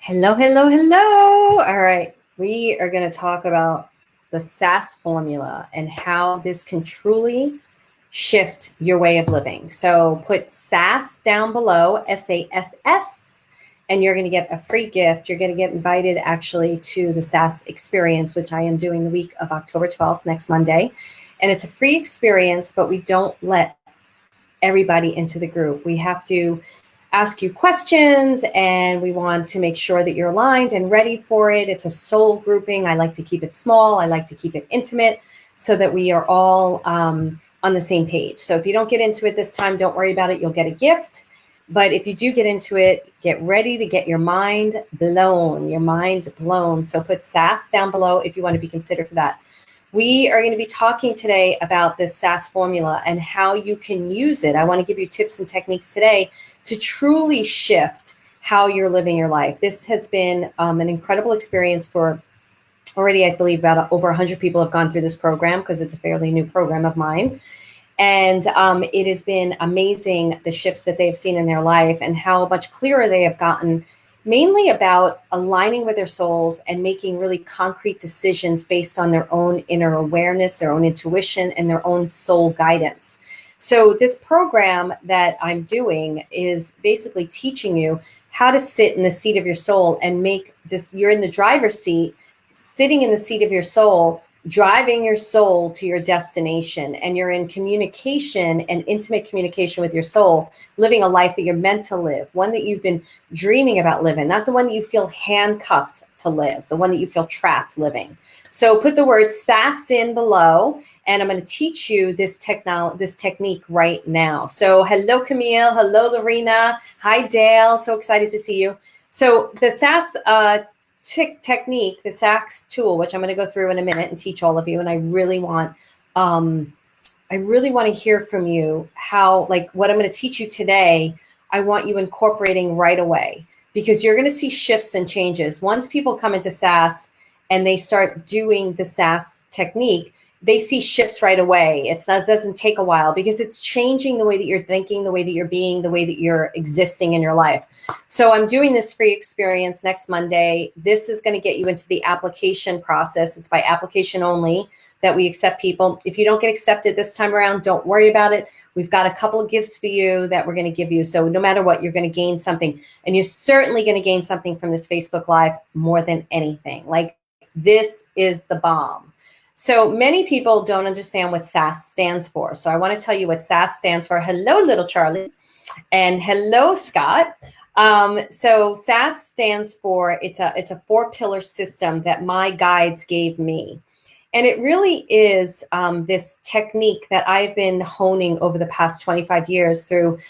Hello, hello, hello. All right. We are going to talk about the Sass formula and how this can truly shift your way of living. So put Sass down below, SASS, and you're going to get a free gift. You're going to get invited actually to the Sass experience, which I am doing the week of October 12th, next Monday. And it's a free experience, but we don't let everybody into the group. We have to ask you questions, and we want to make sure that you're aligned and ready for it. It's a soul grouping. I like to keep it small. I like to keep it intimate so that we are all on the same page. So if you don't get into it this time, don't worry about it. You'll get a gift. But if you do get into it, get ready to get your mind blown, So put Sass down below if you want to be considered for that. We are going to be talking today about this Sass formula and how you can use it. I want to give you tips and techniques today to truly shift how you're living your life. This has been an incredible experience for already, I believe, about over 100 people have gone through this program because it's a fairly new program of mine. And it has been amazing, the shifts that they've seen in their life and how much clearer they have gotten, mainly about aligning with their souls and making really concrete decisions based on their own inner awareness, their own intuition, and their own soul guidance. So this program that I'm doing is basically teaching you how to sit in the seat of your soul and make this, you're in the driver's seat, sitting in the seat of your soul, driving your soul to your destination, and you're in communication and intimate communication with your soul, living a life that you're meant to live, one that you've been dreaming about living, not the one that you feel handcuffed to live, the one that you feel trapped living. So put the word Sass in below, and I'm going to teach you this technique right now. So hello, Camille. Hello, Lorena. Hi, Dale. So excited to see you. So the Sass technique, the Sass tool, which I'm going to go through in a minute and teach all of you. And I really want to hear from you how, like what I'm going to teach you today, I want you incorporating right away, because you're going to see shifts and changes. Once people come into Sass and they start doing the Sass technique, they see shifts right away. It doesn't take a while because it's changing the way that you're thinking, the way that you're being, the way that you're existing in your life. So I'm doing this free experience next Monday. This is going to get you into the application process. It's by application only that we accept people. If you don't get accepted this time around, don't worry about it. We've got a couple of gifts for you that we're going to give you. So no matter what, you're going to gain something. And you're certainly going to gain something from this Facebook Live more than anything. Like, this is the bomb. So many people don't understand what Sass stands for. So I want to tell you what Sass stands for. Hello, little Charlie. And hello, Scott. So Sass stands for, it's a 4-pillar system that my guides gave me. And it really is this technique that I've been honing over the past 25 years through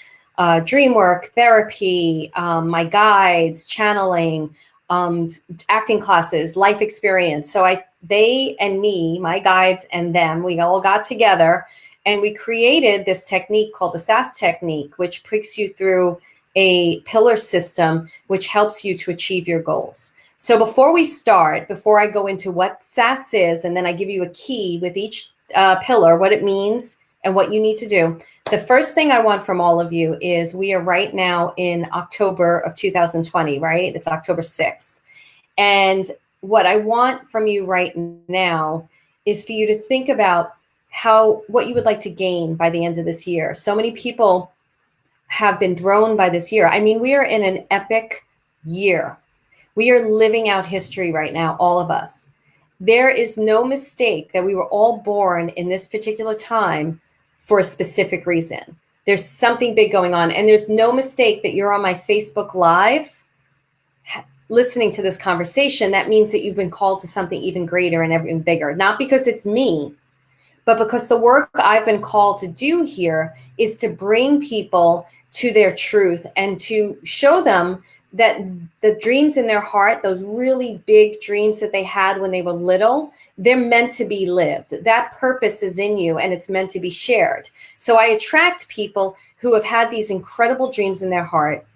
dream work, therapy, my guides, channeling, acting classes, life experience. So they and me, my guides and them, we all got together and we created this technique called the Sass Technique, which puts you through a pillar system, which helps you to achieve your goals. So before I go into what Sass is, and then I give you a key with each pillar, what it means and what you need to do. The first thing I want from all of you is, we are right now in October of 2020, right? It's October 6th. And what I want from you right now is for you to think about what you would like to gain by the end of this year. So many people have been thrown by this year. I mean, we are in an epic year. We are living out history right now, all of us. There is no mistake that we were all born in this particular time for a specific reason. There's something big going on. And there's no mistake that you're on my Facebook Live listening to this conversation. That means that you've been called to something even greater and even bigger. Not because it's me, but because the work I've been called to do here is to bring people to their truth and to show them that the dreams in their heart, those really big dreams that they had when they were little, they're meant to be lived. That purpose is in you and it's meant to be shared. So I attract people who have had these incredible dreams in their heart,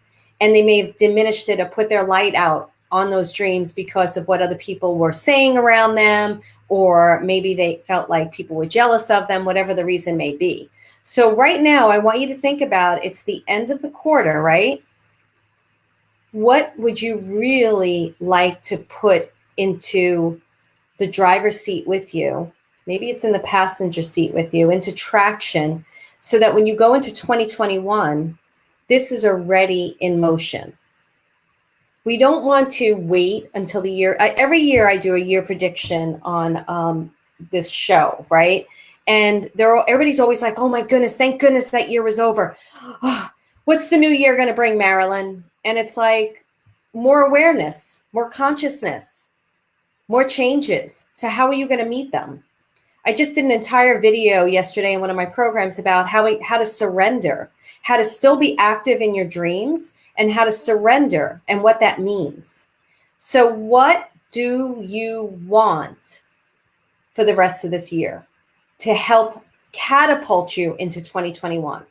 and they may have diminished it or put their light out on those dreams because of what other people were saying around them, or maybe they felt like people were jealous of them, whatever the reason may be. So right now, I want you to think about, it's the end of the quarter, right? what would you really like to put into the driver's seat with you? Maybe it's in the passenger seat with you, into traction, so that when you go into 2021, this is already in motion. We don't want to wait until the year. Every year I do a year prediction on this show, right? And everybody's always like, oh my goodness, thank goodness that year was over. Oh, what's the new year going to bring, Marilyn? And it's like more awareness, more consciousness, more changes. So how are you going to meet them? I just did an entire video yesterday in one of my programs about how to surrender, how to still be active in your dreams, and how to surrender and what that means. So what do you want for the rest of this year to help catapult you into 2021?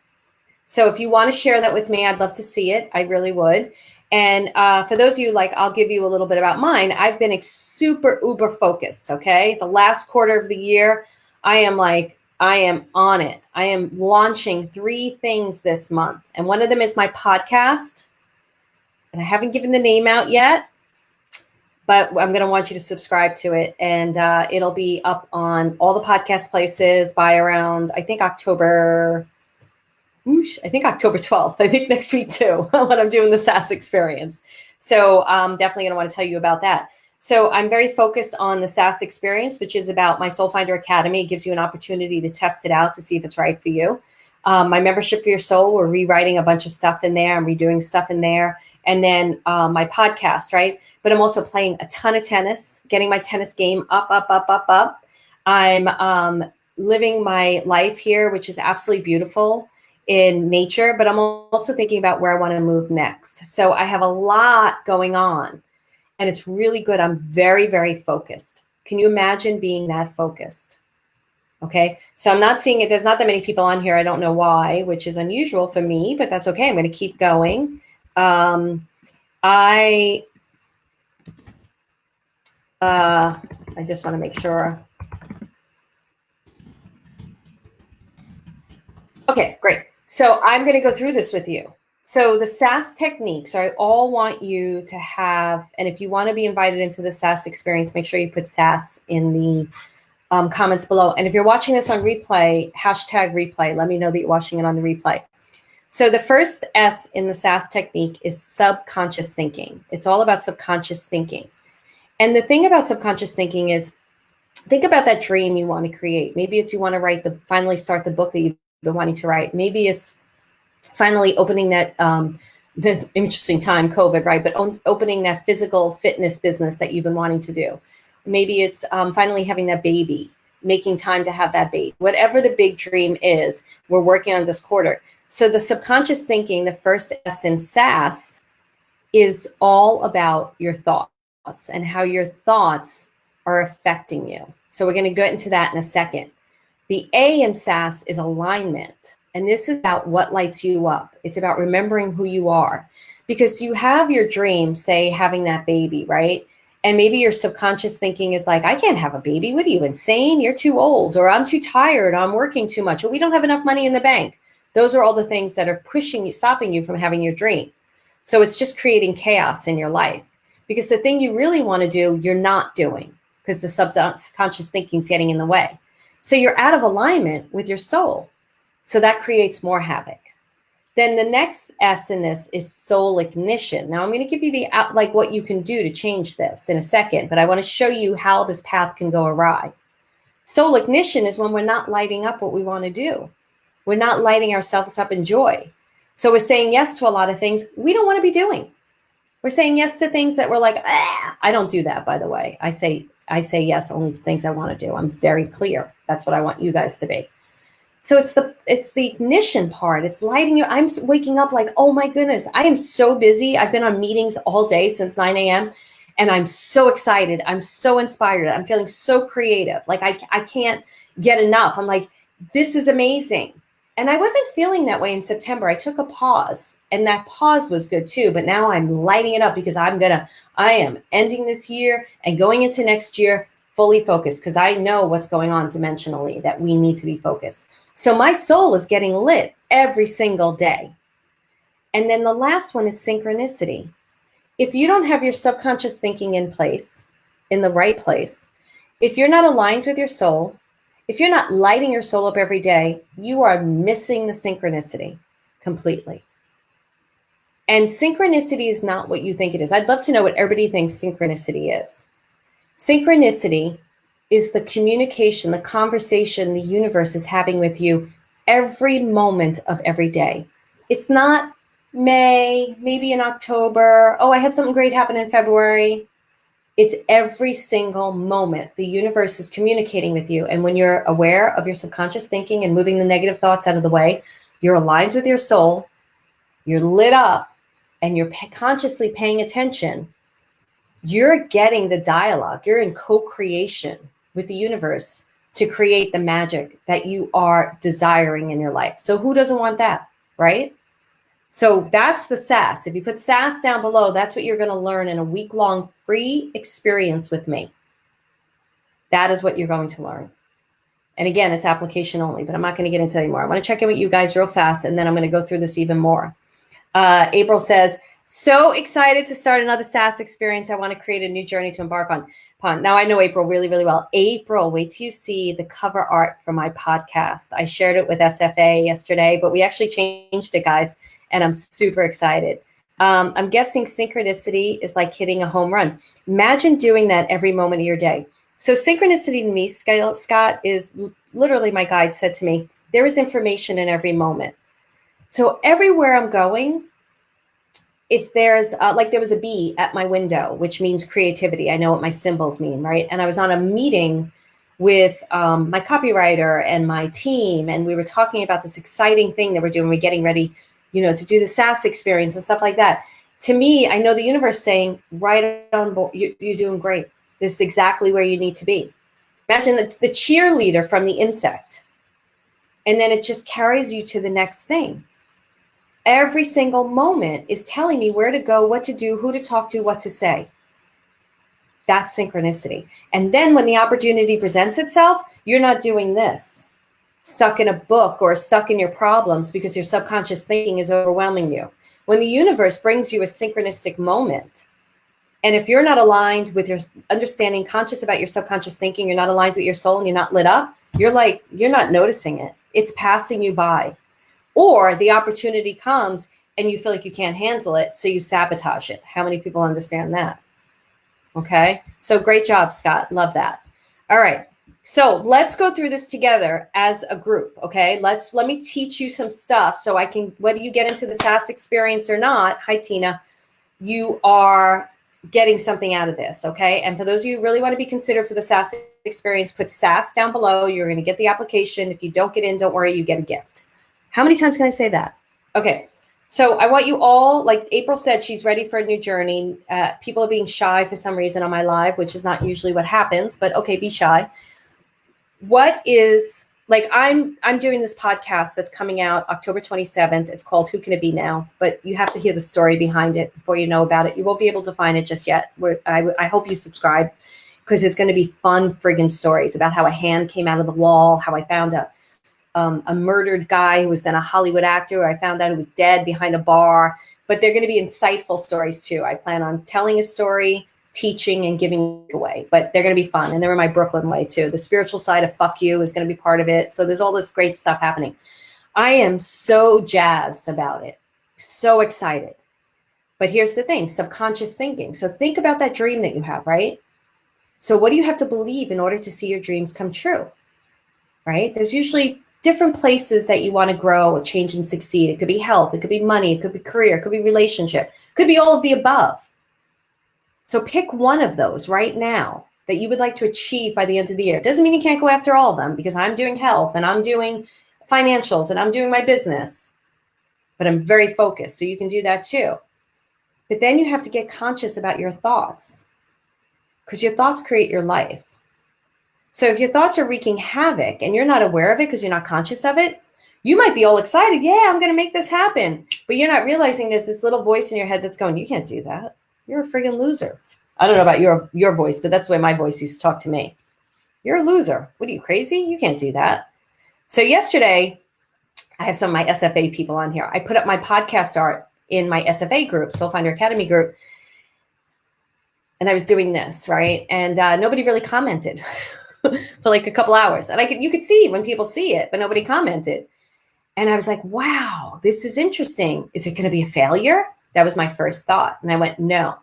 So if you want to share that with me, I'd love to see it. I really would. And for those of you, like, I'll give you a little bit about mine. I've been super uber focused. Okay. The last quarter of the year, I am on it. I am launching 3 things this month. And one of them is my podcast. And I haven't given the name out yet, but I'm going to want you to subscribe to it. And it'll be up on all the podcast places by around, I think October 12th. I think next week too, when I'm doing the Sass experience. So I'm definitely going to want to tell you about that. So I'm very focused on the Sass experience, which is about my Soul Finder Academy. It gives you an opportunity to test it out to see if it's right for you. My membership for your soul, we're rewriting a bunch of stuff in there. I'm redoing stuff in there. And then my podcast, right? But I'm also playing a ton of tennis, getting my tennis game up. I'm living my life here, which is absolutely beautiful in nature, but I'm also thinking about where I want to move next. So I have a lot going on, and it's really good. I'm very, very focused. Can you imagine being that focused? Okay. So I'm not seeing it. There's not that many people on here. I don't know why, which is unusual for me, but that's okay. I'm going to keep going. I just want to make sure. Okay, great. So I'm going to go through this with you. So the Sass techniques, I all want you to have, and if you want to be invited into the Sass experience, make sure you put Sass in the comments below. And if you're watching this on replay, hashtag replay. Let me know that you're watching it on the replay. So the first S in the Sass technique is subconscious thinking. It's all about subconscious thinking. And the thing about subconscious thinking is, think about that dream you want to create. Maybe it's you want to finally start the book that you've been wanting to write. Maybe it's finally opening that, the interesting time, COVID, right? But opening that physical fitness business that you've been wanting to do. Maybe it's finally having that baby, making time to have that baby. Whatever the big dream is, we're working on this quarter. So the subconscious thinking, the first S in Sass, is all about your thoughts and how your thoughts are affecting you. So we're going to get into that in a second. The A in Sass is alignment. And this is about what lights you up. It's about remembering who you are. Because you have your dream, say, having that baby, right? And maybe your subconscious thinking is like, I can't have a baby. What are you, insane? You're too old, or I'm too tired, I'm working too much, or we don't have enough money in the bank. Those are all the things that are pushing you, stopping you from having your dream. So it's just creating chaos in your life. Because the thing you really want to do, you're not doing, because the subconscious thinking is getting in the way. So you're out of alignment with your soul. So that creates more havoc. Then the next S in this is soul ignition. Now I'm going to give you what you can do to change this in a second, but I want to show you how this path can go awry. Soul ignition is when we're not lighting up what we want to do. We're not lighting ourselves up in joy. So we're saying yes to a lot of things we don't want to be doing. We're saying yes to things that we're like, I don't do that, by the way. I say yes only to things I want to do. I'm very clear. That's what I want you guys to be. So it's the ignition part. It's lighting you. I'm waking up like, oh my goodness, I am so busy. I've been on meetings all day since 9 a.m. and I'm so excited. I'm so inspired. I'm feeling so creative. Like I can't get enough. I'm like, this is amazing. And I wasn't feeling that way in September. I took a pause, and that pause was good too. But now I'm lighting it up because I am ending this year and going into next year fully focused, because I know what's going on dimensionally that we need to be focused. So my soul is getting lit every single day. And then the last one is synchronicity. if you don't have your subconscious thinking in place, in the right place, if you're not aligned with your soul, if you're not lighting your soul up every day, you are missing the synchronicity completely. And synchronicity is not what you think it is. I'd love to know what everybody thinks synchronicity is. Synchronicity is the communication, the conversation the universe is having with you every moment of every day. It's not May, maybe in October. Oh, I had something great happen in February. It's every single moment the universe is communicating with you. And when you're aware of your subconscious thinking and moving the negative thoughts out of the way, you're aligned with your soul, you're lit up, and you're consciously paying attention, you're getting the dialogue. You're in co-creation with the universe to create the magic that you are desiring in your life. So who doesn't want that, right? So that's the Sass. If you put Sass down below, that's what you're going to learn in a week-long free experience with me. That is what you're going to learn. And again, it's application only, but I'm not going to get into it anymore. I want to check in with you guys real fast, and then I'm going to go through this even more. April says, so excited to start another Sass experience. I want to create a new journey to embark upon. Now, I know April really, really well. April, wait till you see the cover art for my podcast. I shared it with SFA yesterday, but we actually changed it, guys. And I'm super excited. I'm guessing synchronicity is like hitting a home run. Imagine doing that every moment of your day. So synchronicity to me, Scott, is literally my guide said to me, there is information in every moment. So everywhere I'm going, if there's like there was a bee at my window, which means creativity. I know what my symbols mean, right? And I was on a meeting with my copywriter and my team, and we were talking about this exciting thing that we're doing. We're getting ready, to do the Sass experience and stuff like that. To me, I know the universe saying, right on board, you're doing great. This is exactly where you need to be. Imagine the cheerleader from the insect. And then it just carries you to the next thing. Every single moment is telling me where to go, what to do, who to talk to, what to say. That's synchronicity. And then when the opportunity presents itself, you're not doing this, stuck in a book or stuck in your problems because your subconscious thinking is overwhelming you. When the universe brings you a synchronistic moment, and if you're not aligned with your understanding, conscious about your subconscious thinking, you're not aligned with your soul and you're not lit up, you're not noticing it. It's passing you by. Or the opportunity comes and you feel like you can't handle it, so you sabotage it. How many people understand that? Okay, so great job, Scott. Love that. All right. So let's go through this together as a group, okay? Let me teach you some stuff so I can, whether you get into the Sass experience or not, hi Tina, you are getting something out of this, okay? And for those of you who really want to be considered for the Sass experience, put Sass down below. You're going to get the application. If you don't get in, don't worry, you get a gift. How many times can I say that? Okay. So I want you all, like April said, she's ready for a new journey. People are being shy for some reason on my live, which is not usually what happens, but okay, be shy. What is, like, I'm doing this podcast that's coming out October 27th. It's called Who Can It Be Now? But you have to hear the story behind it before you know about it. You won't be able to find it just yet. I hope you subscribe, because it's going to be fun friggin' stories about how a hand came out of the wall, how I found a murdered guy who was then a Hollywood actor. I found out he was dead behind a bar. But they're going to be insightful stories too. I plan on telling a story, teaching, and giving away. But they're going to be fun. And they're in my Brooklyn way too. The spiritual side of fuck you is going to be part of it. So there's all this great stuff happening. I am so jazzed about it. So excited. But here's the thing, subconscious thinking. So think about that dream that you have, right? So what do you have to believe in order to see your dreams come true, right? There's usually different places that you want to grow or change and succeed. It could be health, it could be money, it could be career, it could be relationship, it could be all of the above. So pick one of those right now that you would like to achieve by the end of the year. It doesn't mean you can't go after all of them, because I'm doing health and I'm doing financials and I'm doing my business, but I'm very focused. So you can do that too. But then you have to get conscious about your thoughts, because your thoughts create your life. So if your thoughts are wreaking havoc and you're not aware of it because you're not conscious of it, you might be all excited. Yeah, I'm going to make this happen. But you're not realizing there's this little voice in your head that's going, you can't do that. You're a friggin' loser. I don't know about your voice, but that's the way my voice used to talk to me. You're a loser. What are you, crazy? You can't do that. So yesterday, I have some of my SFA people on here. I put up my podcast art in my SFA group, Soul Finder Academy group. and I was doing this, right? And nobody really commented for like a couple hours. And you could see when people see it, but nobody commented. And I was like, wow, this is interesting. Is it going to be a failure? That was my first thought. And I went, no,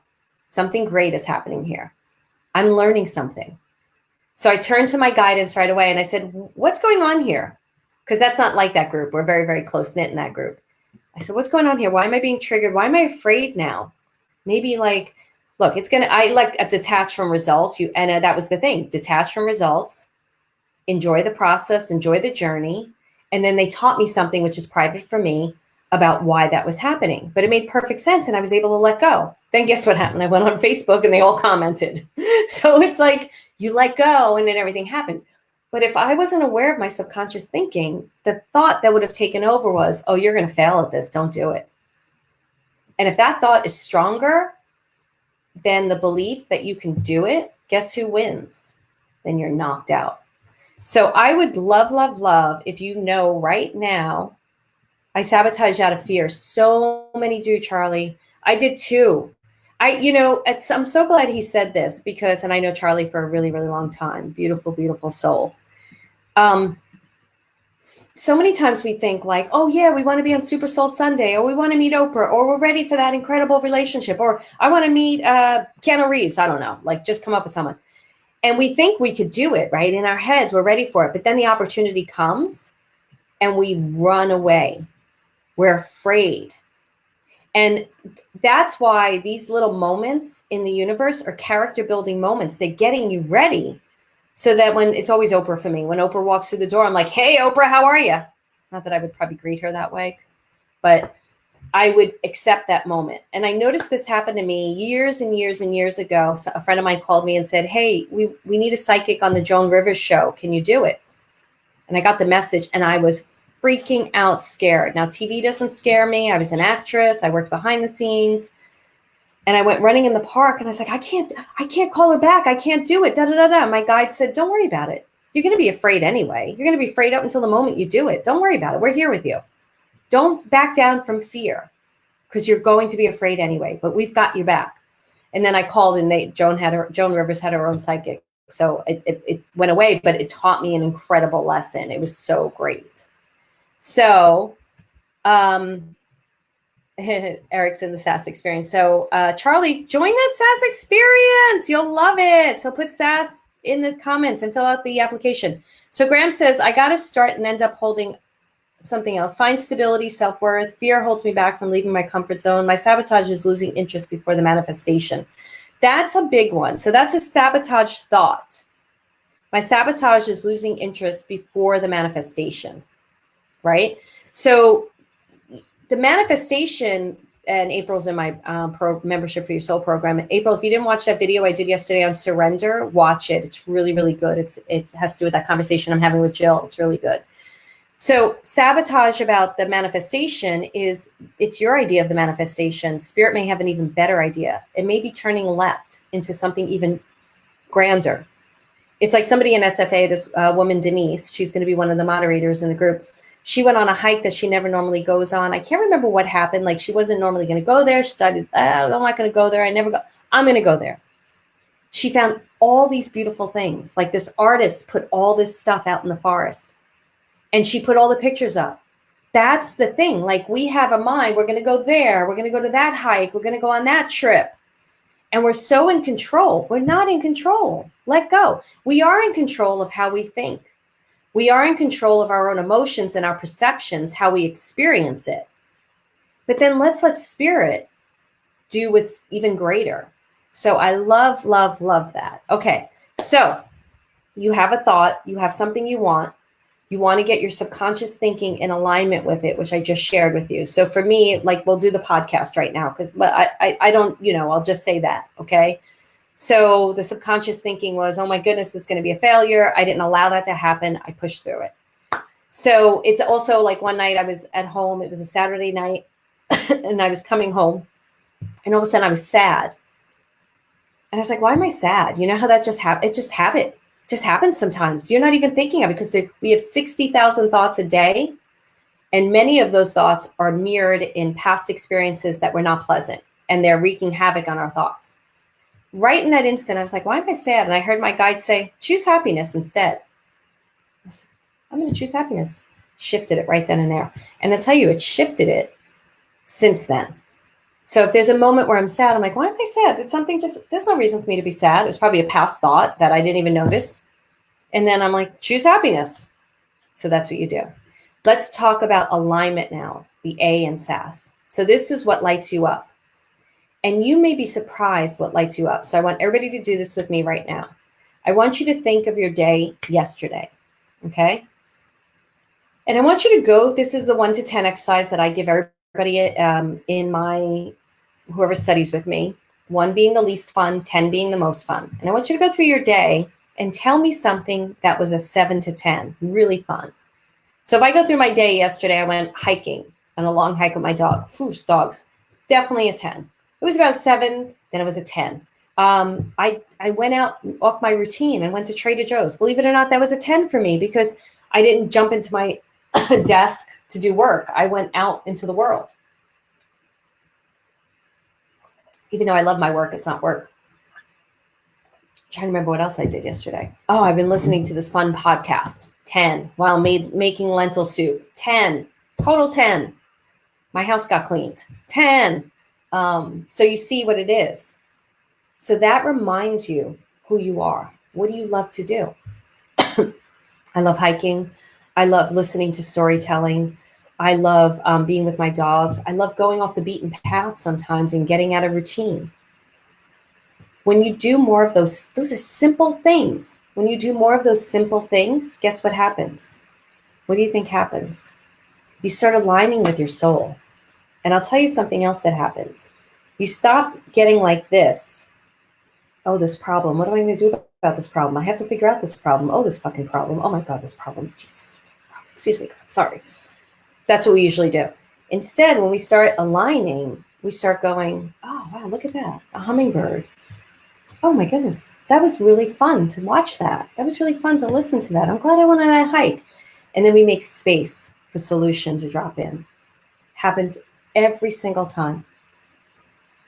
something great is happening here. I'm learning something. So I turned to my guidance right away and I said, what's going on here? Because that's not like that group. We're very, very close knit in that group. I said, what's going on here? Why am I being triggered? Why am I afraid now? Maybe like, look, I like a detach from results. And that was the thing, detach from results, enjoy the process, enjoy the journey. And then they taught me something, which is private for me, about why that was happening. But it made perfect sense and I was able to let go. Then guess what happened? I went on Facebook and they all commented. So it's like you let go and then everything happens. But if I wasn't aware of my subconscious thinking, the thought that would have taken over was, oh, you're going to fail at this. Don't do it. And if that thought is stronger than the belief that you can do it, guess who wins? Then you're knocked out. So I would love, love, love if you know right now, I sabotage out of fear. So many do, Charlie. I did too. I'm so glad he said this because, and I know Charlie for a really, really long time. Beautiful, beautiful soul. So many times we think like, oh yeah, we want to be on Super Soul Sunday, or we want to meet Oprah, or we're ready for that incredible relationship, or I want to meet Keanu Reeves. I don't know, like just come up with someone. And we think we could do it, right? In our heads, we're ready for it. But then the opportunity comes and we run away. We're afraid. And that's why these little moments in the universe are character building moments. They're getting you ready so that when it's always Oprah for me, when Oprah walks through the door, I'm like, hey, Oprah, how are you? Not that I would probably greet her that way, but I would accept that moment. And I noticed this happened to me years and years and years ago. So a friend of mine called me and said, hey, we need a psychic on the Joan Rivers show. Can you do it? And I got the message and I was freaking out scared. Now, TV doesn't scare me. I was an actress. I worked behind the scenes. And I went running in the park and I was like, I can't call her back. I can't do it. Da, da, da, da. My guide said, don't worry about it. You're going to be afraid anyway. You're going to be afraid up until the moment you do it. Don't worry about it. We're here with you. Don't back down from fear because you're going to be afraid anyway, but we've got you back. And then I called and Joan Rivers had her own psychic. So it went away, but it taught me an incredible lesson. It was so great. So, Eric's in the Sass experience. So, Charlie, join that Sass experience. You'll love it. So put Sass in the comments and fill out the application. So Graham says, I got to start and end up holding something else. Find stability, self-worth. Fear holds me back from leaving my comfort zone. My sabotage is losing interest before the manifestation. That's a big one. So that's a sabotage thought. My sabotage is losing interest before the manifestation, right? So the manifestation, and April's in my membership for your soul program. April, if you didn't watch that video I did yesterday on surrender, watch it. It's really, really good. It has to do with that conversation I'm having with Jill. It's really good. So sabotage about the manifestation is, it's your idea of the manifestation. Spirit may have an even better idea. It may be turning left into something even grander. It's like somebody in SFA, this woman, Denise, she's going to be one of the moderators in the group. She went on a hike that she never normally goes on. I can't remember what happened. Like she wasn't normally going to go there. She decided, I'm not going to go there. I'm going to go there. She found all these beautiful things. Like this artist put all this stuff out in the forest. And she put all the pictures up. That's the thing. Like we have a mind. We're going to go there. We're going to go to that hike. We're going to go on that trip. And we're so in control. We're not in control. Let go. We are in control of how we think. We are in control of our own emotions and our perceptions, how we experience it. But then let's let spirit do what's even greater. So I love, love, love that. Okay. So you have a thought. You have something you want. You want to get your subconscious thinking in alignment with it, which I just shared with you. So for me, like we'll do the podcast right now but I don't, I'll just say that. Okay. So the subconscious thinking was, oh my goodness, this is going to be a failure. I didn't allow that to happen. I pushed through it. So it's also like one night I was at home. It was a Saturday night and I was coming home and all of a sudden I was sad. And I was like, why am I sad? You know how that just happened? It just happened. Just happens sometimes. You're not even thinking of it because we have 60,000 thoughts a day. And many of those thoughts are mirrored in past experiences that were not pleasant. And they're wreaking havoc on our thoughts. Right in that instant, I was like, why am I sad? And I heard my guide say, choose happiness instead. I said, I'm going to choose happiness. Shifted it right then and there. And I tell you, it shifted it since then. So if there's a moment where I'm sad, I'm like, why am I sad? There's no reason for me to be sad. It was probably a past thought that I didn't even notice. And then I'm like, choose happiness. So that's what you do. Let's talk about alignment now, the A in Sass. So this is what lights you up. And you may be surprised what lights you up. So I want everybody to do this with me right now. I want you to think of your day yesterday, okay? And I want you to go, this is the 1 to 10 exercise that I give everybody in my, whoever studies with me, 1 being the least fun, 10 being the most fun. And I want you to go through your day and tell me something that was a 7 to 10, really fun. So if I go through my day yesterday, I went hiking on a long hike with my dog. Whoosh, dogs, definitely a 10. It was about a 7, then it was a 10. I went out off my routine and went to Trader Joe's. Believe it or not, that was a 10 for me because I didn't jump into my desk to do work. I went out into the world. Even though I love my work, it's not work. I'm trying to remember what else I did yesterday. Oh, I've been listening to this fun podcast. 10. While making lentil soup. 10. Total 10. My house got cleaned. 10. So you see what it is. So that reminds you who you are. What do you love to do? I love hiking. I love listening to storytelling. I love being with my dogs. I love going off the beaten path sometimes and getting out of routine. When you do more of those are simple things. When you do more of those simple things, guess what happens? What do you think happens? You start aligning with your soul. And I'll tell you something else that happens. You stop getting like this. Oh, this problem. What am I going to do about this problem? I have to figure out this problem. Oh, this fucking problem. Oh my God, this problem. Jeez. Excuse me. Sorry. That's what we usually do. Instead, when we start aligning, we start going, oh, wow, look at that. A hummingbird. Oh my goodness. That was really fun to watch that. That was really fun to listen to that. I'm glad I went on that hike. And then we make space for solution to drop in. Happens every single time.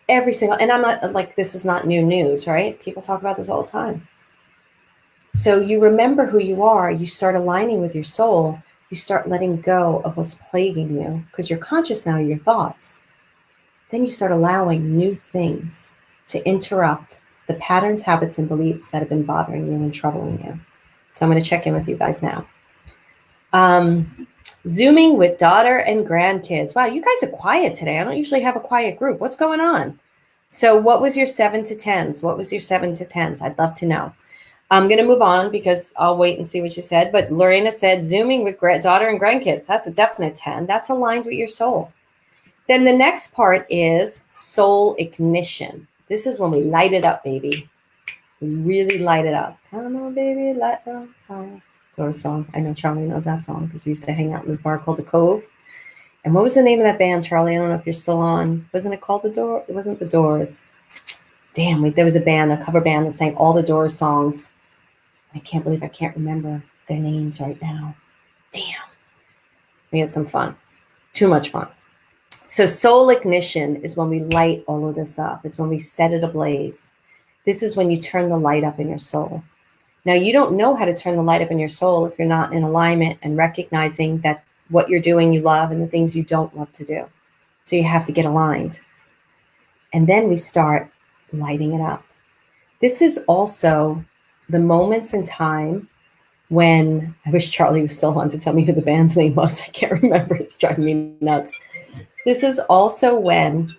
And I'm not like, this is not new news, right? People talk about this all the time. So you remember who you are, you start aligning with your soul, you start letting go of what's plaguing you because you're conscious now of your thoughts. Then you start allowing new things to interrupt the patterns, habits, and beliefs that have been bothering you and troubling you. So I'm going to check in with you guys now. Zooming with daughter and grandkids. Wow, you guys are quiet today. I don't usually have a quiet group. What's going on? So what was your 7 to 10s? What was your 7 to 10s? I'd love to know. I'm going to move on because I'll wait and see what you said. But Lorena said, zooming with daughter and grandkids. That's a definite 10. That's aligned with your soul. Then the next part is soul ignition. This is when we light it up, baby. We really light it up. Come on, baby, light up. Doors song. I know Charlie knows that song because we used to hang out in this bar called The Cove. And what was the name of that band, Charlie? I don't know if you're still on. Wasn't it called The Doors? It wasn't The Doors. Damn, there was a band, a cover band that sang all the Doors songs. I can't believe I can't remember their names right now. Damn. We had some fun. Too much fun. So soul ignition is when we light all of this up. It's when we set it ablaze. This is when you turn the light up in your soul. Now, you don't know how to turn the light up in your soul if you're not in alignment and recognizing that what you're doing you love and the things you don't love to do. So you have to get aligned. And then we start lighting it up. This is also the moments in time when, I wish Charlie was still on to tell me who the band's name was. I can't remember. It's driving me nuts. This is also when,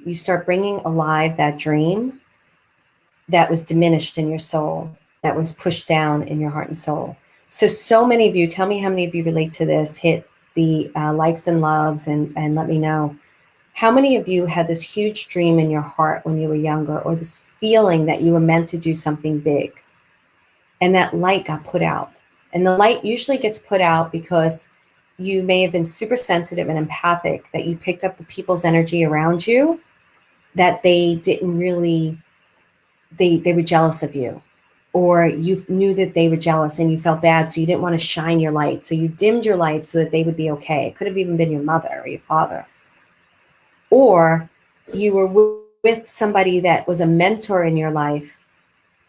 you start bringing alive that dream that was diminished in your soul, that was pushed down in your heart and soul. So many of you, tell me how many of you relate to this, hit the likes and loves and let me know. How many of you had this huge dream in your heart when you were younger, or this feeling that you were meant to do something big, and that light got put out? And the light usually gets put out because you may have been super sensitive and empathic, that you picked up the people's energy around you, that they didn't really, they were jealous of you, or you knew that they were jealous and you felt bad, so you didn't want to shine your light. So you dimmed your light so that they would be okay. It could have even been your mother or your father. Or you were with somebody that was a mentor in your life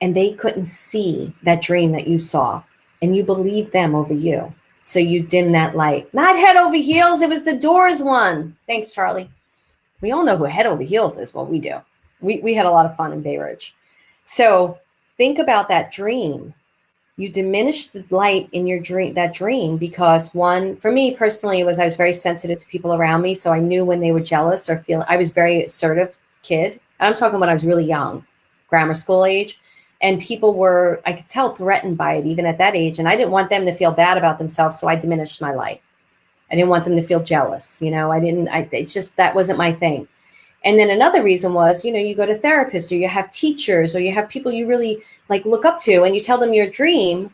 and they couldn't see that dream that you saw and you believed them over you. So you dim that light. Not Head Over Heels. It was the Doors one. Thanks, Charlie. We all know who Head Over Heels is. Well, we do. We had a lot of fun in Bay Ridge. So think about that dream. You diminish the light in your dream, that dream, because one, for me personally, was I was very sensitive to people around me. So I knew when they were jealous or feel, I was very assertive kid. I'm talking when I was really young, grammar school age. And people were, I could tell, threatened by it even at that age. And I didn't want them to feel bad about themselves. So I diminished my light. I didn't want them to feel jealous. It's just, that wasn't my thing. And then another reason was, you go to therapists or you have teachers or you have people you really like look up to and you tell them your dream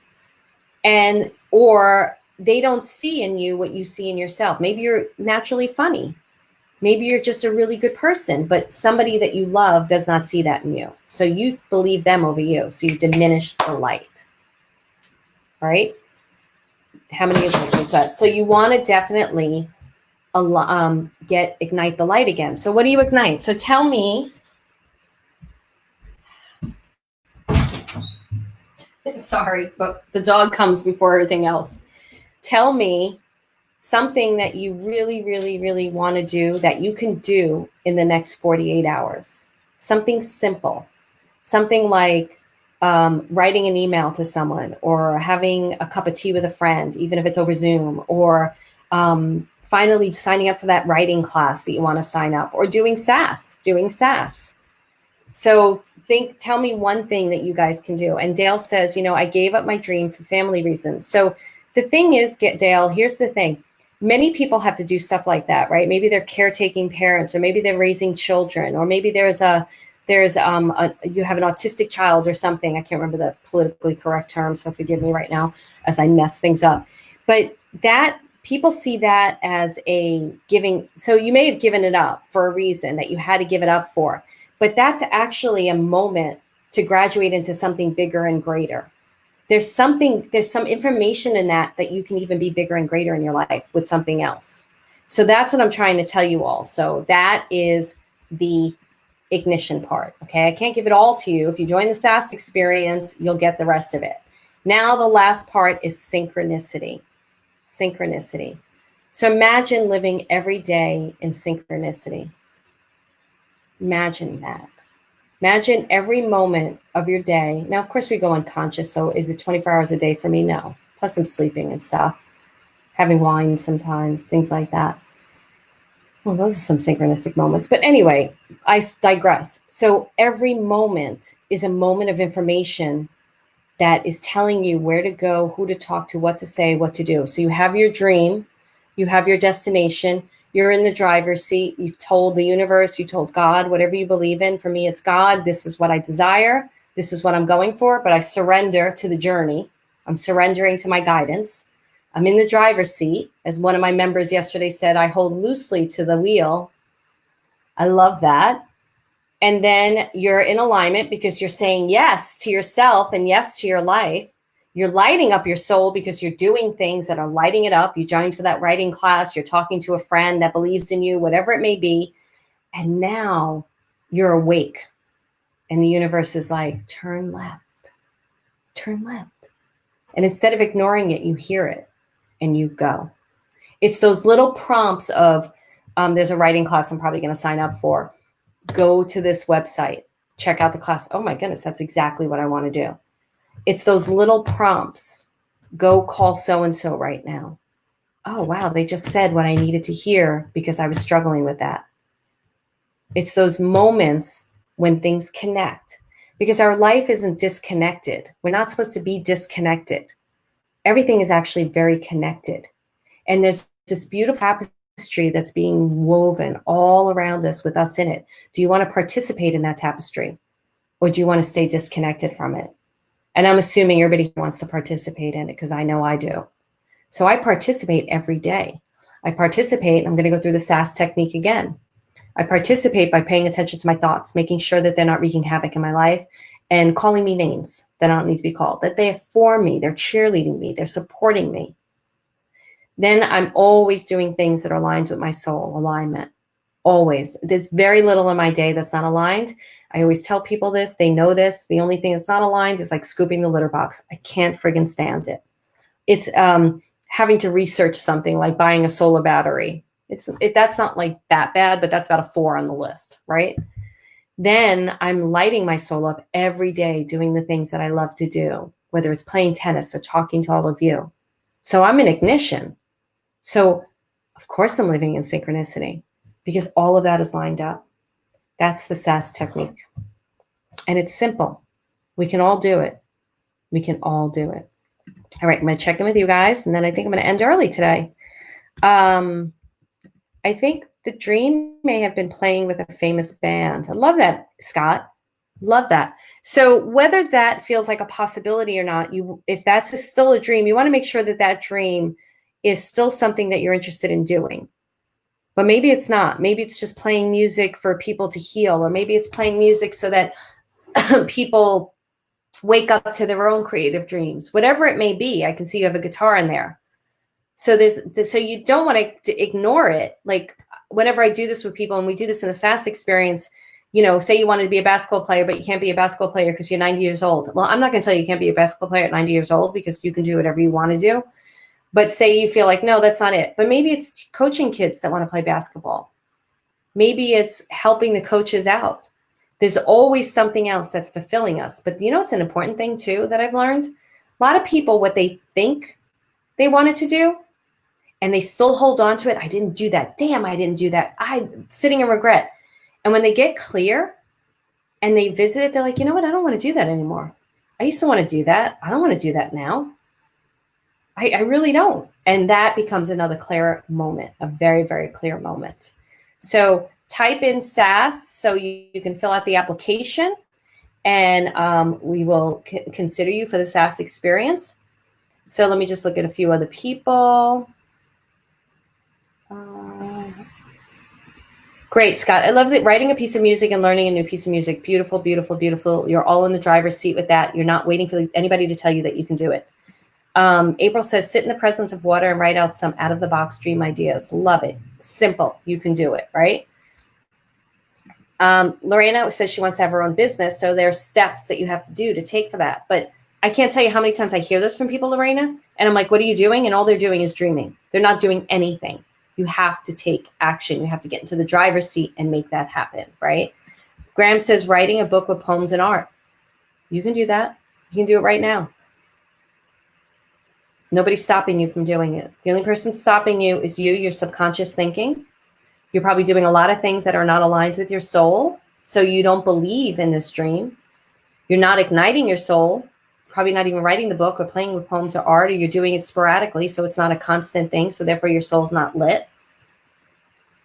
or they don't see in you what you see in yourself. Maybe you're naturally funny. Maybe you're just a really good person, but somebody that you love does not see that in you. So you believe them over you. So you diminish the light, right? How many of those was that? So you want to definitely ignite the light again. So what do you ignite? So tell me. Sorry, but the dog comes before everything else. Tell me something that you really, really, really want to do that you can do in the next 48 hours. Something simple. Something like writing an email to someone or having a cup of tea with a friend, even if it's over Zoom, or finally signing up for that writing class that you want to sign up, or doing Sass. So tell me one thing that you guys can do. And Dale says, I gave up my dream for family reasons. So the thing is, Dale, here's the thing. Many people have to do stuff like that, right? Maybe they're caretaking parents, or maybe they're raising children, or maybe you have an autistic child or something. I can't remember the politically correct term, so forgive me right now as I mess things up. But that people see that as a giving. So you may have given it up for a reason that you had to give it up for, but that's actually a moment to graduate into something bigger and greater. There's some information in that you can even be bigger and greater in your life with something else. So that's what I'm trying to tell you all. So that is the ignition part. Okay. I can't give it all to you. If you join the Sass experience, you'll get the rest of it. Now, the last part is synchronicity. Synchronicity. So imagine living every day in synchronicity. Imagine that. Imagine every moment of your day. Now, of course, we go unconscious. So is it 24 hours a day for me? No. Plus I'm sleeping and stuff, having wine sometimes, things like that. Well, those are some synchronistic moments. But anyway, I digress. So every moment is a moment of information that is telling you where to go, who to talk to, what to say, what to do. So you have your dream, you have your destination. You're in the driver's seat. You've told the universe, you told God, whatever you believe in. For me, it's God. This is what I desire. This is what I'm going for. But I surrender to the journey. I'm surrendering to my guidance. I'm in the driver's seat. As one of my members yesterday said, I hold loosely to the wheel. I love that. And then you're in alignment because you're saying yes to yourself and yes to your life. You're lighting up your soul because you're doing things that are lighting it up. You joined for that writing class. You're talking to a friend that believes in you, whatever it may be. And now you're awake. And the universe is like, turn left, turn left. And instead of ignoring it, you hear it and you go. It's those little prompts of, there's a writing class I'm probably going to sign up for. Go to this website, check out the class. Oh my goodness, that's exactly what I want to do. It's those little prompts. Go call so-and-so right now. Oh, wow, they just said what I needed to hear because I was struggling with that. It's those moments when things connect because our life isn't disconnected. We're not supposed to be disconnected. Everything is actually very connected. And there's this beautiful tapestry that's being woven all around us with us in it. Do you want to participate in that tapestry or do you want to stay disconnected from it? And I'm assuming everybody wants to participate in it because I know I do. So I participate every day. I participate. I'm going to go through the Sass technique again. I participate by paying attention to my thoughts, making sure that they're not wreaking havoc in my life, and calling me names that I don't need to be called, that they're for me, they're cheerleading me, they're supporting me. Then I'm always doing things that are aligned with my soul, alignment. Always. There's very little in my day that's not aligned. I always tell people this. They know this. The only thing that's not aligned is like scooping the litter box. I can't friggin' stand it. It's having to research something like buying a solar battery. That's not like that bad, but that's about a 4 on the list, right? Then I'm lighting my soul up every day, doing the things that I love to do, whether it's playing tennis or talking to all of you. So I'm in ignition. So of course I'm living in synchronicity, because all of that is lined up. That's the Sass technique. And it's simple. We can all do it. We can all do it. All right, I'm going to check in with you guys, and then I think I'm going to end early today. I think the dream may have been playing with a famous band. I love that, Scott. Love that. So whether that feels like a possibility or not, if that's still a dream, you want to make sure that that dream is still something that you're interested in doing. But maybe it's not. Maybe it's just playing music for people to heal, or maybe it's playing music so that people wake up to their own creative dreams. Whatever it may be, I can see you have a guitar in there. So so you don't want to ignore it. Like whenever I do this with people, and we do this in the Sass experience, say you wanted to be a basketball player, but you can't be a basketball player because you're 90 years old. Well, I'm not going to tell you can't be a basketball player at 90 years old, because you can do whatever you want to do. But say you feel like, no, that's not it. But maybe it's coaching kids that want to play basketball. Maybe it's helping the coaches out. There's always something else that's fulfilling us. But it's an important thing too that I've learned. A lot of people, what they think they wanted to do, and they still hold on to it. I didn't do that. Damn, I didn't do that. I'm sitting in regret. And when they get clear and they visit it, they're like, you know what? I don't want to do that anymore. I used to want to do that. I don't want to do that now. I really don't. And that becomes another clear moment, a very, very clear moment. So type in Sass so you can fill out the application, and we will consider you for the Sass experience. So let me just look at a few other people. Great, Scott. I love that writing a piece of music and learning a new piece of music. Beautiful, beautiful, beautiful. You're all in the driver's seat with that. You're not waiting for anybody to tell you that you can do it. April says, sit in the presence of water and write out some out-of-the-box dream ideas. Love it. Simple. You can do it, right? Lorena says she wants to have her own business, so there's steps that you have to do to take for that. But I can't tell you how many times I hear this from people, Lorena, and I'm like, what are you doing? And all they're doing is dreaming. They're not doing anything. You have to take action. You have to get into the driver's seat and make that happen, right? Graham says, writing a book with poems and art. You can do that. You can do it right now. Nobody's stopping you from doing it. The only person stopping you is you, your subconscious thinking. You're probably doing a lot of things that are not aligned with your soul, so you don't believe in this dream. You're not igniting your soul, probably not even writing the book or playing with poems or art, or you're doing it sporadically, so it's not a constant thing, so therefore your soul's not lit.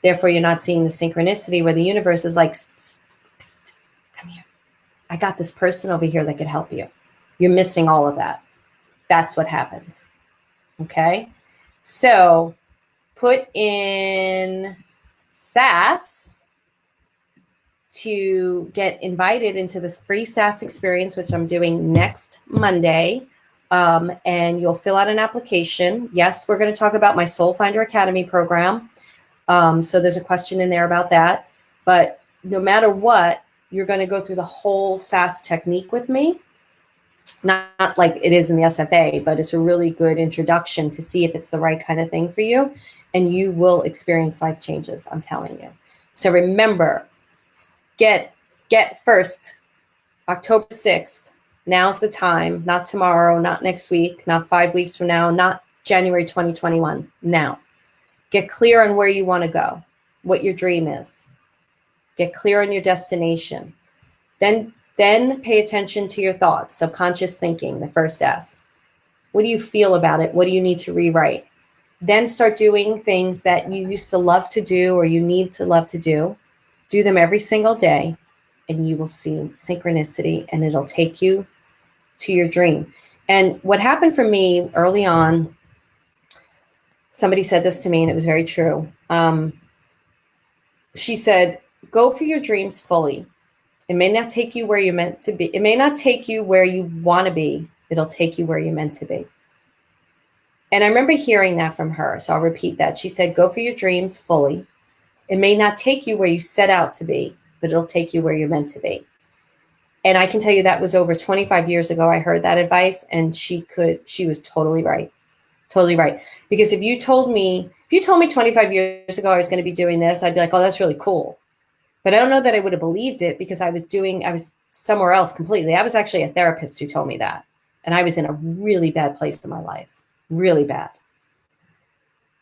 Therefore, you're not seeing the synchronicity where the universe is like, psst, psst, psst, come here. I got this person over here that could help you. You're missing all of that. That's what happens. Okay, so put in Sass to get invited into this free Sass experience, which I'm doing next Monday. And you'll fill out an application. Yes, we're going to talk about my Soul Finder Academy program. So there's a question in there about that. But no matter what, you're going to go through the whole Sass technique with me. Not like it is in the SFA, but it's a really good introduction to see if it's the right kind of thing for you. And you will experience life changes, I'm telling you. So remember, get first, October 6th. Now's the time, not tomorrow, not next week, not 5 weeks from now, not January 2021. Now, get clear on where you want to go, what your dream is. Get clear on your destination. Then pay attention to your thoughts, subconscious thinking, the first S. What do you feel about it? What do you need to rewrite? Then start doing things that you used to love to do or you need to love to do. Do them every single day, and you will see synchronicity, and it'll take you to your dream. And what happened for me early on, somebody said this to me, and it was very true. She said, go for your dreams fully. It may not take you where you're meant to be. It may not take you where you want to be. It'll take you where you're meant to be. And I remember hearing that from her. So I'll repeat that. She said, go for your dreams fully. It may not take you where you set out to be, but it'll take you where you're meant to be. And I can tell you that was over 25 years ago. I heard that advice, and she was totally right. Totally right. Because if you told me 25 years ago I was going to be doing this, I'd be like, oh, that's really cool. But I don't know that I would have believed it, because I was somewhere else completely. I was actually a therapist who told me that. And I was in a really bad place in my life, really bad.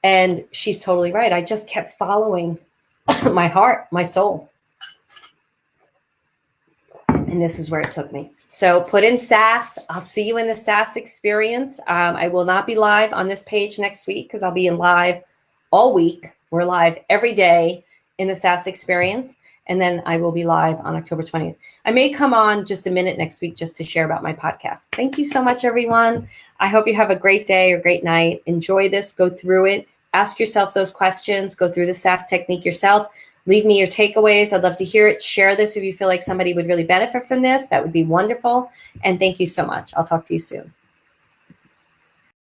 And she's totally right. I just kept following my heart, my soul. And this is where it took me. So put in Sass. I'll see you in the Sass experience. I will not be live on this page next week, because I'll be in live all week. We're live every day in the Sass experience. And then I will be live on October 20th. I may come on just a minute next week just to share about my podcast. Thank you so much, everyone. I hope you have a great day or great night. Enjoy this. Go through it. Ask yourself those questions. Go through the Sass technique yourself. Leave me your takeaways. I'd love to hear it. Share this if you feel like somebody would really benefit from this. That would be wonderful. And thank you so much. I'll talk to you soon.